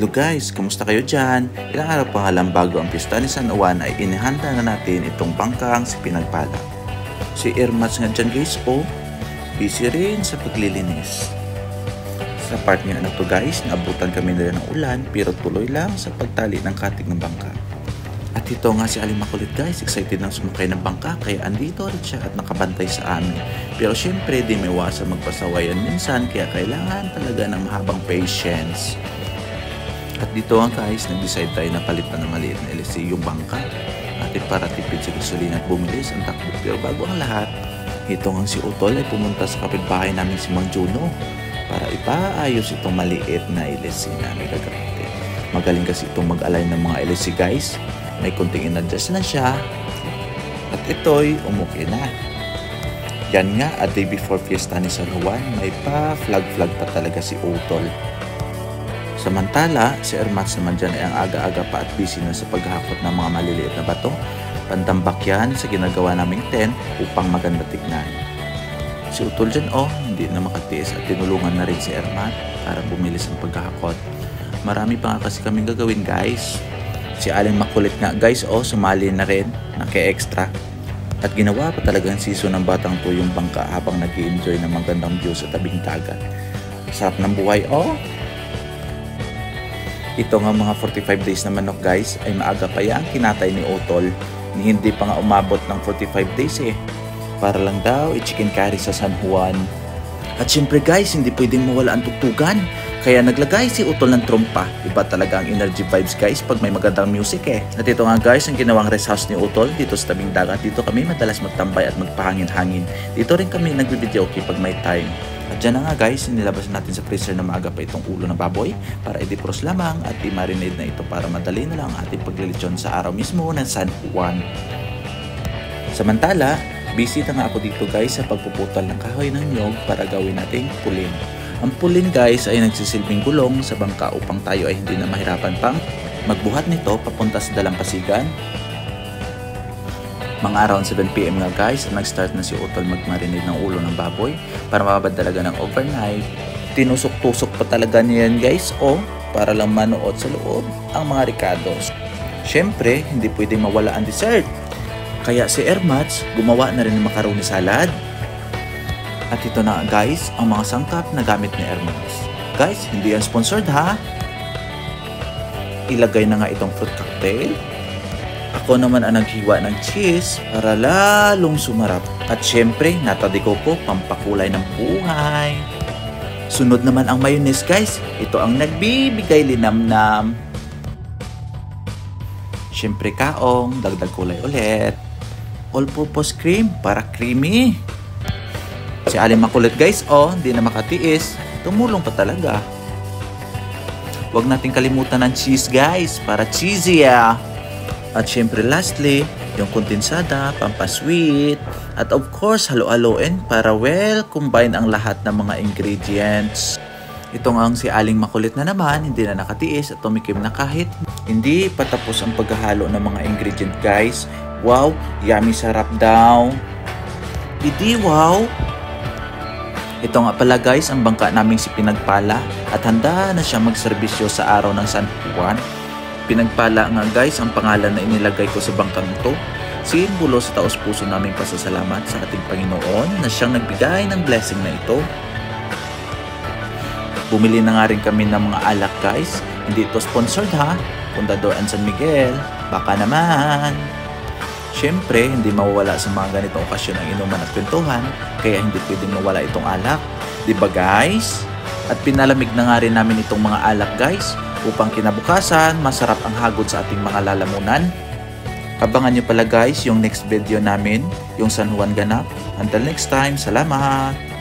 Hello guys, kamusta kayo dyan? Ilang araw pa nga lang bago ang pista ni San Juan ay inihanda na natin itong bangkang si Pinagpala. Si Ermats nga dyan guys busy rin sa paglilinis. Sa part nga na to guys, naabutan kami nila ng ulan pero tuloy lang sa pagtali ng katig ng bangka. At ito nga si Aling Makulit guys, excited nang sumakay ng bangka kaya andito rin siya at nakabantay sa amin. Pero syempre di may iwasan magpasawayan minsan kaya kailangan talaga ng mahabang patience. At dito nga guys, nag-decide tayo na palitan ng maliit na LSC yung bangka natin para tipid sa gasolina at bumilis ang takbo. Pero bago ang lahat, ito nga si Utol ay pumunta sa kapitbahay namin si Mang Juno para ipaayos itong maliit na LSC na may gagamitin. Magaling kasi itong mag-align ng mga LSC guys. May kunting in-adjust na siya at ito'y umuki na. Yan nga, a day before fiesta ni San Juan, may pa-flag pa talaga si Utol. Samantala, si Ermats naman dyan ay ang aga-aga pa at busy na sa paghakot ng mga maliliit na bato. Pandambak yan sa ginagawa naming tent upang maganda tignan. Si Utol dyan hindi na makatiis at tinulungan na rin si Ermat para bumilis ang paghakot. Marami pa nga kasi kaming gagawin guys. Si Aling Makulit nga guys sumali na rin, naki-extra. At ginawa pa talagang season ng Batang to yung bangka habang nag-i-enjoy ng magandang view sa tabing dagat. Sarap ng buhay Ito nga mga 45 days na manok guys ay maaga pa yan kinatay ni Utol. Hindi pa nga umabot ng 45 days Para lang daw i-chicken curry sa San Juan. At syempre guys, hindi pwedeng mawala ang tugtugan. Kaya naglagay si Utol ng trompa. Iba talaga ang energy vibes guys pag may magandang music At ito nga guys ang ginawang rest house ni Utol dito sa tabing dagat. Dito kami madalas magtambay at magpahangin-hangin. Dito rin kami nagbi-video pag may time. At dyan na nga guys, nilabas natin sa freezer na maaga pa itong ulo ng baboy para i-defrost lamang at i-marinate na ito para madali na lang ating paglilitsyon sa araw mismo ng San Juan. Samantala, busy na nga ako dito guys sa pagpuputal ng kahoy ng nyog para gawin nating pulin. Ang pulin guys ay nagsisilbing gulong sa bangka upang tayo ay hindi na mahirapan pang magbuhat nito papunta sa dalampasigan. Mga around 7 PM nga guys, nag-start na si Utol mag-marinate ng ulo ng baboy para mababad talaga ng overnight. Tinusok-tusok pa talaga niya yan guys para lang manuot sa loob ang mga ricados. Syempre, hindi pwedeng mawala ang dessert. Kaya si Ermats gumawa na rin ng macaroni salad. At ito na guys, ang mga sangkap na gamit ni Ermats. Guys, hindi yan sponsored Ilagay na nga itong fruit cocktail. Ako naman ang naghiwa ng cheese para lalong sumarap. At syempre, nata de coco, pampakulay ng buhay. Sunod naman ang mayonnaise guys. Ito ang nagbibigay linamnam. Syempre kaong, dagdag kulay ulit. All-purpose cream para creamy. Si Aling Makulit guys hindi na makatiis. Tumulong pa talaga. Huwag natin kalimutan ng cheese guys para cheesy At syempre lastly, yung kondensada, pampasweet. At of course, halo-haloin para combine ang lahat ng mga ingredients. Ito nga ang si Aling Makulit na naman, hindi na nakatiis at tumikim na kahit hindi patapos ang paghahalo ng mga ingredient guys. Wow, yummy sarap daw. Wow. Ito nga pala guys ang bangka naming si Pinagpala at handa na siya magserbisyo sa araw ng San Juan. Pinagpala nga guys ang pangalan na inilagay ko sa bangkang ito. Simbolo sa taos-puso naming pasasalamat sa ating Panginoon na siyang nagbigay ng blessing na ito. Bumili na nga rin kami ng mga alak guys. Hindi ito sponsored Fundador and San Miguel. Baka naman. Siyempre, hindi mawawala sa mga ganitong okasyon ang inuman at kwentuhan, kaya hindi pwedeng mawala itong alak. Diba guys? At pinalamig na nga rin namin itong mga alak guys, upang kinabukasan, masarap ang hagod sa ating mga lalamunan. Abangan nyo pala guys yung next video namin, yung San Juan ganap. Until next time, salamat!